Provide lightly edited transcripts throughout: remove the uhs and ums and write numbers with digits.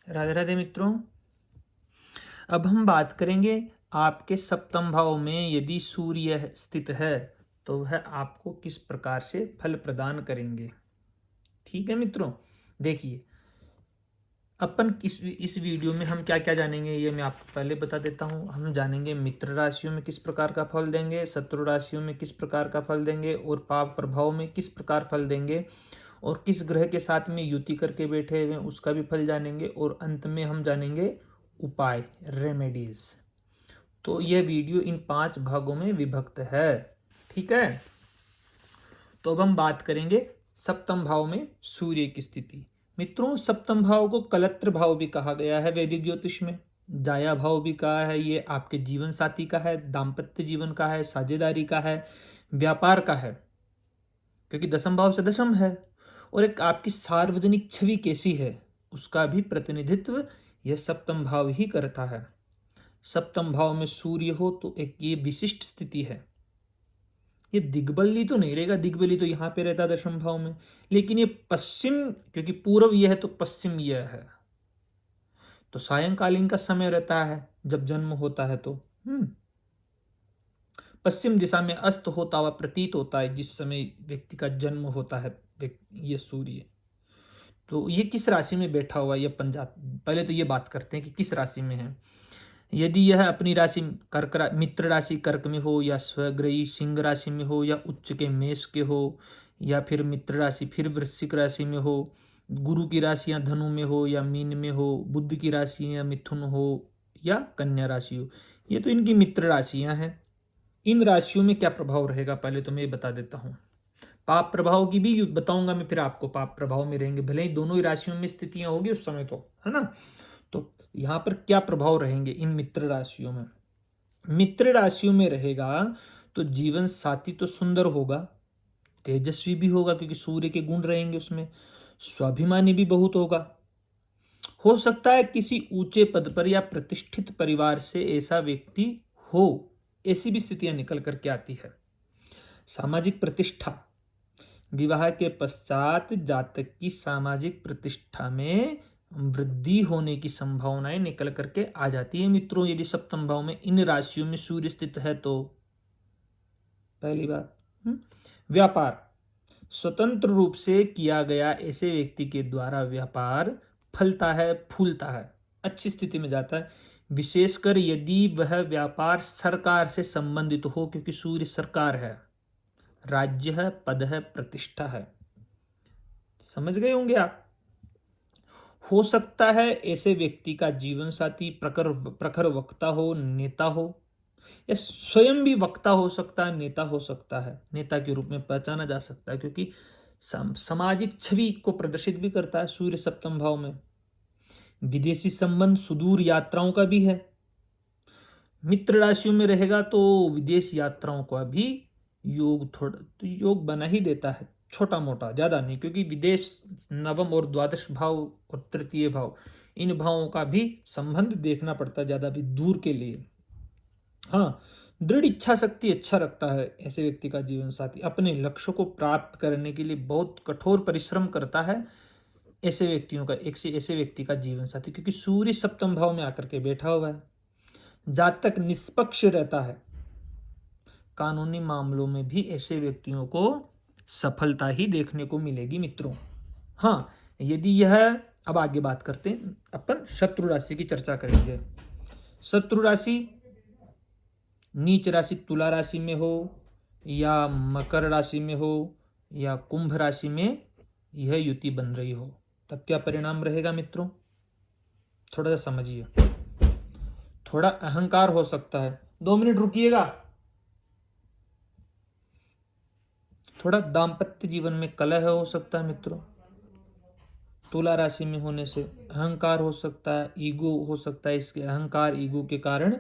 राधे राधे मित्रों। अब हम बात करेंगे आपके सप्तम भाव में यदि सूर्य स्थित है तो वह आपको किस प्रकार से फल प्रदान करेंगे। ठीक है मित्रों, देखिए अपन इस वीडियो में हम क्या क्या जानेंगे ये मैं आपको पहले बता देता हूँ। हम जानेंगे मित्र राशियों में किस प्रकार का फल देंगे, शत्रु राशियों में किस प्रकार का फल देंगे और पाप प्रभाव में किस प्रकार फल देंगे, और किस ग्रह के साथ में युति करके बैठे हुए उसका भी फल जानेंगे, और अंत में हम जानेंगे उपाय, रेमेडीज। तो यह वीडियो इन 5 भागों में विभक्त है। ठीक है, तो अब हम बात करेंगे सप्तम भाव में सूर्य की स्थिति। मित्रों, सप्तम भाव को कलत्र भाव भी कहा गया है वैदिक ज्योतिष में, जाया भाव भी कहा है। ये आपके जीवन साथी का है, दाम्पत्य जीवन का है, साझेदारी का है, व्यापार का है, क्योंकि दसम भाव से दशम है। और एक आपकी सार्वजनिक छवि कैसी है उसका भी प्रतिनिधित्व यह सप्तम भाव ही करता है। सप्तम भाव में सूर्य हो तो एक ये विशिष्ट स्थिति है। ये दिग्बली तो नहीं रहेगा, दिग्बली तो यहाँ पे रहता है दशम भाव में, लेकिन ये पश्चिम, क्योंकि पूर्व यह है तो पश्चिम यह है, तो सायंकालीन का समय रहता है जब जन्म होता है। तो पश्चिम दिशा में अस्त होता हुआ प्रतीत होता है जिस समय व्यक्ति का जन्म होता है ये सूर्य। तो ये किस राशि में बैठा हुआ ये पंजाब, पहले तो ये बात करते हैं कि किस राशि में है। यदि यह अपनी राशि मित्र राशि कर्क में हो, या स्वग्रही सिंह राशि में हो, या उच्च के मेष के हो, या फिर मित्र राशि फिर वृश्चिक राशि में हो, गुरु की राशियां धनु में हो या मीन में हो, बुध की राशियां मिथुन हो या कन्या राशि हो, ये तो इनकी मित्र राशियां हैं। इन राशियों में क्या प्रभाव रहेगा पहले तो मैं बता देता हूँ। पाप प्रभाव की भी बताऊंगा मैं, फिर आपको पाप प्रभाव में रहेंगे, भले ही दोनों ही राशियों में स्थितियां होगी उस समय, तो है ना। तो यहाँ पर क्या प्रभाव रहेंगे इन मित्र राशियों में। मित्र राशियों में रहेगा तो जीवन साथी तो सुंदर होगा, तेजस्वी भी होगा क्योंकि सूर्य के गुण रहेंगे उसमें, स्वाभिमानी भी बहुत होगा। हो सकता है किसी ऊंचे पद पर या प्रतिष्ठित परिवार से ऐसा व्यक्ति हो, ऐसी भी स्थितियां निकल करके आती है। सामाजिक प्रतिष्ठा, विवाह के पश्चात जातक की सामाजिक प्रतिष्ठा में वृद्धि होने की संभावनाएं निकल करके आ जाती है मित्रों, यदि सप्तम भाव में इन राशियों में सूर्य स्थित है तो। पहली बात, व्यापार, स्वतंत्र रूप से किया गया ऐसे व्यक्ति के द्वारा व्यापार फलता है, फूलता है, अच्छी स्थिति में जाता है, विशेषकर यदि वह व्यापार सरकार से संबंधित हो, क्योंकि सूर्य सरकार है, राज्य है, पद है, प्रतिष्ठा है। समझ गए होंगे आप। हो सकता है ऐसे व्यक्ति का जीवन साथी प्रखर वक्ता हो, नेता हो, या स्वयं भी वक्ता हो सकता है, नेता हो सकता है, नेता के रूप में पहचाना जा सकता है, क्योंकि सामाजिक छवि को प्रदर्शित भी करता है सूर्य सप्तम भाव में। विदेशी संबंध, सुदूर यात्राओं का भी है। मित्र राशियों में रहेगा तो विदेश यात्राओं का भी योग थोड़ा तो योग बना ही देता है, छोटा मोटा, ज्यादा नहीं, क्योंकि विदेश नवम और द्वादश भाव और तृतीय भाव, इन भावों का भी संबंध देखना पड़ता है ज्यादा भी दूर के लिए। हाँ, दृढ़ इच्छा शक्ति अच्छा रखता है ऐसे व्यक्ति का जीवन साथी, अपने लक्ष्य को प्राप्त करने के लिए बहुत कठोर परिश्रम करता है ऐसे व्यक्तियों का, ऐसे व्यक्ति का जीवन साथी, क्योंकि सूर्य सप्तम भाव में आकर के बैठा हुआ है। जातक निष्पक्ष रहता है, कानूनी मामलों में भी ऐसे व्यक्तियों को सफलता ही देखने को मिलेगी मित्रों। हाँ, यदि यह, अब आगे बात करते हैं, अपन शत्रु राशि की चर्चा करेंगे। शत्रु राशि नीच राशि तुला राशि में हो, या मकर राशि में हो, या कुंभ राशि में यह युति बन रही हो, तब क्या परिणाम रहेगा मित्रों, थोड़ा सा समझिए। थोड़ा अहंकार हो सकता है, 2 मिनट रुकिएगा। थोड़ा दाम्पत्य जीवन में कलह हो सकता है मित्रों, तुला राशि में होने से अहंकार हो सकता है, ईगो हो सकता है। इसके अहंकार ईगो के कारण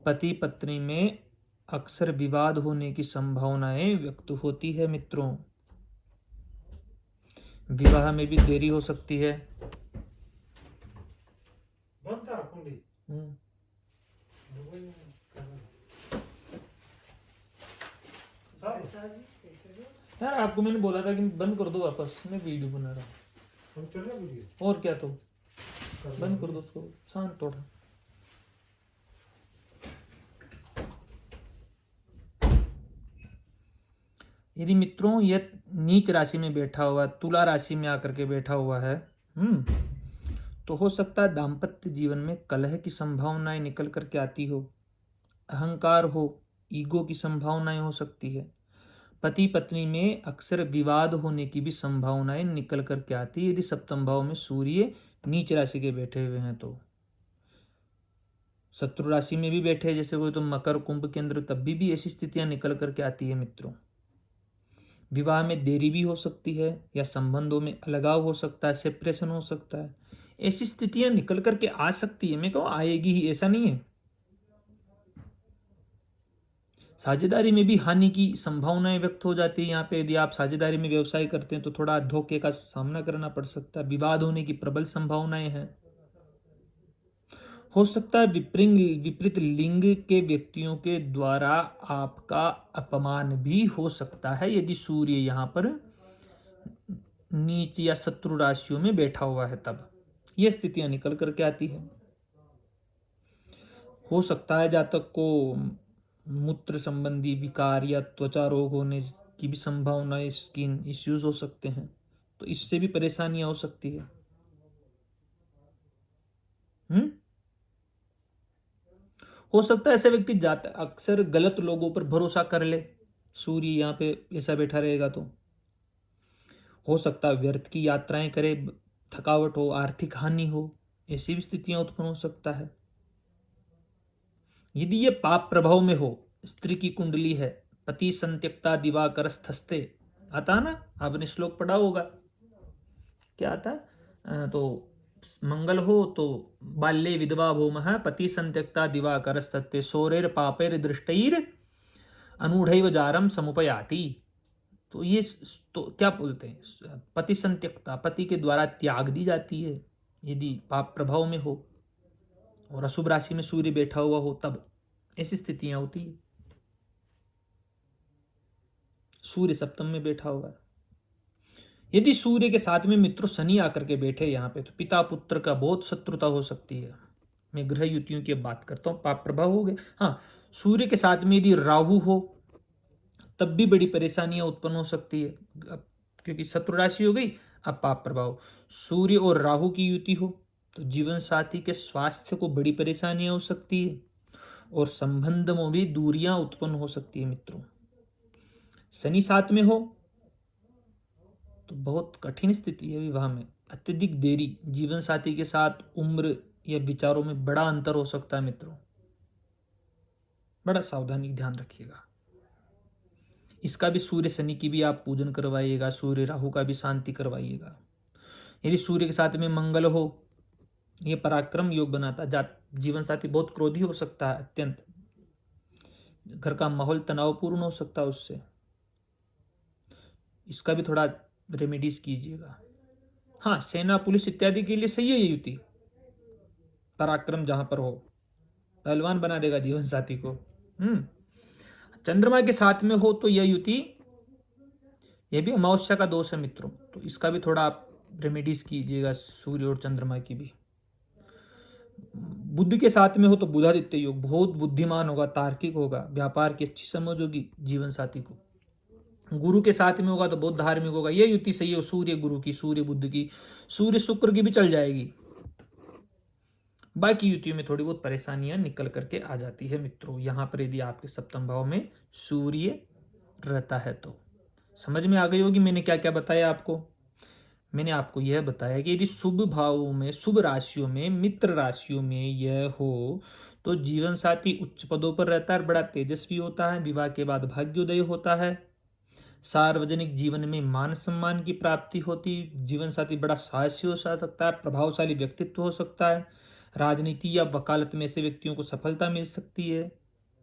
पति पत्नी में अक्सर विवाद होने की संभावनाएं व्यक्त होती है मित्रों। विवाह में भी देरी हो सकती है। यार आपको मैंने बोला था कि बंद कर दो वापस, मैं वीडियो बना रहा हूँ। और क्या तो बंद कर दो उसको, शांत थोड़ा। यदि मित्रों यह नीच राशि में बैठा हुआ, तुला राशि में आकर के बैठा हुआ है, तो हो सकता है दाम्पत्य जीवन में कलह की संभावनाएं निकल करके आती हो, अहंकार हो, ईगो की संभावनाएं हो सकती है। पति पत्नी में अक्सर विवाद होने की भी संभावनाएं निकल करके आती है यदि सप्तम भाव में सूर्य नीच राशि के बैठे हुए हैं तो। शत्रु राशि में भी बैठे जैसे कोई तो मकर कुंभ के अंदर, तब भी ऐसी स्थितियां निकल करके आती है मित्रों। विवाह में देरी भी हो सकती है, या संबंधों में अलगाव हो सकता है, सेपरेशन हो सकता है। ऐसी स्थितियां निकल करके आ सकती है, मैं कहूँ आएगी ही, ऐसा नहीं है। साझेदारी में भी हानि की संभावनाएं व्यक्त हो जाती है यहाँ पे। यदि आप साझेदारी में व्यवसाय करते हैं तो थोड़ा धोखे का सामना करना पड़ सकता है, विवाद होने की प्रबल संभावनाएं हैं। हो सकता है विपरीत लिंग के व्यक्तियों के द्वारा आपका अपमान भी हो सकता है यदि सूर्य यहाँ पर नीच या शत्रु राशियों में बैठा हुआ है, तब ये स्थितियां निकल करके आती है। हो सकता है जातक को मूत्र संबंधी विकार या त्वचा रोग होने की भी संभावना, स्किन इश्यूज हो सकते हैं, तो इससे भी परेशानियां हो सकती है। हो सकता है ऐसे व्यक्ति जाता अक्सर गलत लोगों पर भरोसा कर ले, सूर्य यहाँ पे ऐसा बैठा रहेगा तो। हो सकता है व्यर्थ की यात्राएं करे, थकावट हो, आर्थिक हानि हो, ऐसी भी स्थितियां उत्पन्न हो सकता है। यदि ये पाप प्रभाव में हो, स्त्री की कुंडली है, पति संत्यक्ता दिवाकर स्थस्ते, आता है ना, आपने श्लोक पढ़ा होगा, क्या आता है, तो मंगल हो तो बाल्ये विधवा भूमः पति संत्यक्ता दिवाकर स्थस्ते सौरेर पापेर दृष्टैर अनूढ़ैव जारम समुपयाति। तो ये तो क्या बोलते हैं, पति संत्यक्ता, पति के द्वारा त्याग दी जाती है यदि पाप प्रभाव में हो और अशुभ राशि में सूर्य बैठा हुआ हो, तब ऐसी स्थितियां होती है। सूर्य सप्तम में बैठा हुआ है। यदि सूर्य के साथ में मित्रों शनि आकर के बैठे यहाँ पे, तो पिता पुत्र का बहुत शत्रुता हो सकती है। मैं ग्रह युतियों की बात करता हूँ, पाप प्रभाव हो गए। हाँ, सूर्य के साथ में यदि राहु हो तब भी बड़ी परेशानियां उत्पन्न हो सकती है, क्योंकि शत्रु राशि हो गई। अब पाप प्रभाव, सूर्य और राहु की युति हो तो जीवन साथी के स्वास्थ्य को बड़ी परेशानियां हो सकती है और संबंध में भी दूरियां उत्पन्न हो सकती है मित्रों। शनि साथ में हो तो बहुत कठिन स्थिति है विवाह में, अत्यधिक देरी, जीवन साथी के साथ उम्र या विचारों में बड़ा अंतर हो सकता है मित्रों, बड़ा सावधानी ध्यान रखिएगा। इसका भी सूर्य शनि की भी आप पूजन करवाइएगा, सूर्य राहु का भी शांति करवाइएगा। यदि सूर्य के साथ में मंगल हो, यह पराक्रम योग बनाता है। जीवन साथी बहुत क्रोधी हो सकता है, अत्यंत, घर का माहौल तनावपूर्ण हो सकता है उससे, इसका भी थोड़ा रेमेडीज कीजिएगा। हाँ, सेना पुलिस इत्यादि के लिए सही है ये युति, पराक्रम जहां पर हो, पहलवान बना देगा जीवन साथी को। चंद्रमा के साथ में हो तो यह युति, यह भी अमावस्या का दोष है मित्रों, तो इसका भी थोड़ा आप रेमेडीज कीजिएगा, सूर्य और चंद्रमा की भी। बुद्ध के साथ में हो तो बुधादित्य योग, बहुत बुद्धिमान होगा, तार्किक होगा, व्यापार की अच्छी समझ होगी जीवन साथी को। गुरु के साथ में होगा तो बहुत धार्मिक होगा, यह युति सही हो, सूर्य गुरु की, सूर्य बुद्ध की, सूर्य शुक्र की भी चल जाएगी। बाकी युतियों में थोड़ी बहुत परेशानियां निकल करके आ जाती है मित्रों। यहां पर यदि आपके सप्तम भाव में सूर्य रहता है तो समझ में आ गई होगी मैंने क्या क्या बताया आपको। मैंने आपको यह बताया कि यदि शुभ भावों में, शुभ राशियों में, मित्र राशियों में यह हो तो जीवन साथी उच्च पदों पर रहता है, बड़ा तेजस्वी होता है, विवाह के बाद भाग्योदय होता है, सार्वजनिक जीवन में मान सम्मान की प्राप्ति होती, जीवन साथी बड़ा साहसी हो सकता है, प्रभावशाली व्यक्तित्व हो सकता है, राजनीति या वकालत में से व्यक्तियों को सफलता मिल सकती है,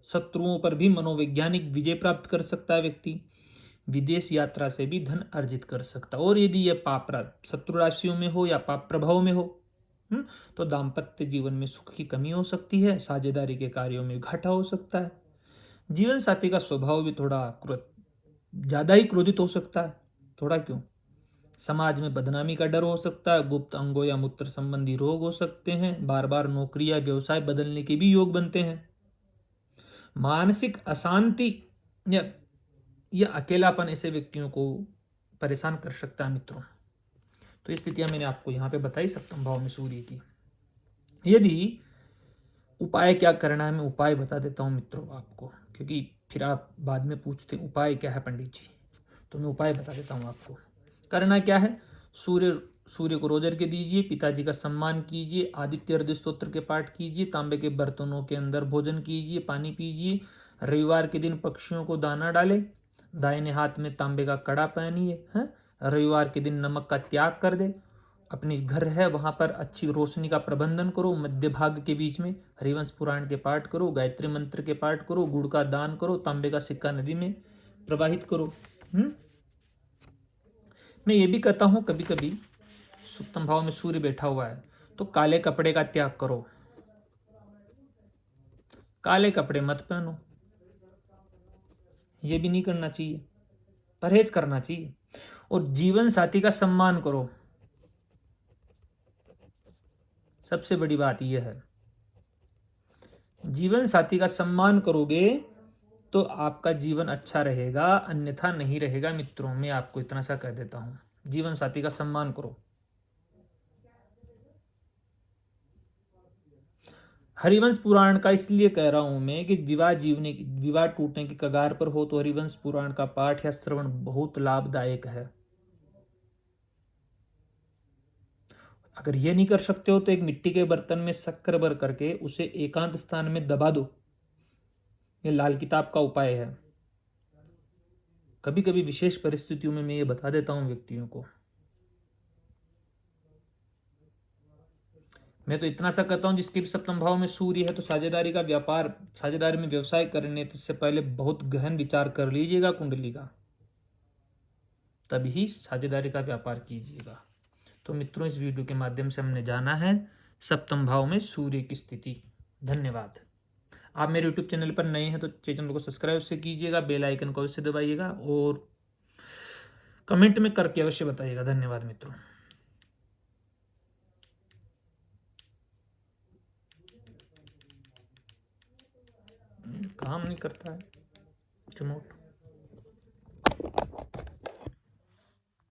शत्रुओं पर भी मनोवैज्ञानिक विजय प्राप्त कर सकता है व्यक्ति, विदेश यात्रा से भी धन अर्जित कर सकता है। और यदि यह पाप शत्रु राशियों में हो या पाप प्रभाव में हो, तो दाम्पत्य जीवन में सुख की कमी हो सकती है, साझेदारी के कार्यों में घाटा हो सकता है, जीवन साथी का स्वभाव भी थोड़ा ज्यादा ही क्रोधित हो सकता है, थोड़ा क्यों, समाज में बदनामी का डर हो सकता है, गुप्त अंगों या मूत्र संबंधी रोग हो सकते हैं, बार बार नौकरी या व्यवसाय बदलने के भी योग बनते हैं। मानसिक अशांति या अकेलापन ऐसे व्यक्तियों को परेशान कर सकता है मित्रों। तो ये स्थितियां मैंने आपको यहाँ पे बताई सप्तम भाव में सूर्य की। यदि उपाय क्या करना है, मैं उपाय बता देता हूँ मित्रों आपको, क्योंकि फिर आप बाद में पूछते हैं उपाय क्या है पंडित जी, तो मैं उपाय बता देता हूँ आपको। करना क्या है, सूर्य को रोज अर्घ्य दीजिए, पिताजी का सम्मान कीजिए, आदित्य हृदय स्तोत्र के पाठ कीजिए, तांबे के बर्तनों के अंदर भोजन कीजिए, पानी पीजिए, रविवार के दिन पक्षियों को दाना डालें, दाहिने हाथ में तांबे का कड़ा पहनिए, हैं, रविवार के दिन नमक का त्याग कर दे, अपनी घर है वहां पर अच्छी रोशनी का प्रबंधन करो, मध्य भाग के बीच में हरिवंश पुराण के पाठ करो, गायत्री मंत्र के पाठ करो, गुड़ का दान करो, तांबे का सिक्का नदी में प्रवाहित करो। मैं ये भी कहता हूँ कभी कभी सप्तम भाव में सूर्य बैठा हुआ है तो काले कपड़े का त्याग करो, काले कपड़े मत पहनो, ये भी नहीं करना चाहिए, परहेज करना चाहिए। और जीवन साथी का सम्मान करो, सबसे बड़ी बात यह है, जीवन साथी का सम्मान करोगे तो आपका जीवन अच्छा रहेगा, अन्यथा नहीं रहेगा मित्रों। मैं आपको इतना सा कह देता हूं, जीवन साथी का सम्मान करो। हरिवंश पुराण का इसलिए कह रहा हूं मैं कि विवाह टूटने की कगार पर हो तो हरिवंश पुराण का पाठ या श्रवण बहुत लाभदायक है। अगर ये नहीं कर सकते हो तो एक मिट्टी के बर्तन में शक्कर भर करके उसे एकांत स्थान में दबा दो, ये लाल किताब का उपाय है। कभी कभी विशेष परिस्थितियों में मैं ये बता देता हूं व्यक्तियों को। मैं तो इतना सा कहता हूं जिसके भी सप्तम भाव में सूर्य है तो साझेदारी में व्यवसाय करने तो इससे पहले बहुत गहन विचार कर लीजिएगा कुंडली का, तभी साझेदारी का व्यापार कीजिएगा। तो मित्रों, इस वीडियो के माध्यम से हमने जाना है सप्तम भाव में सूर्य की स्थिति। धन्यवाद। आप मेरे यूट्यूब चैनल पर नए हैं तो चैनल को सब्सक्राइब से कीजिएगा, बेल आइकन को अवश्य दबाइएगा और कमेंट में करके अवश्य बताइएगा। धन्यवाद मित्रों। काम नहीं करता है रिमोट।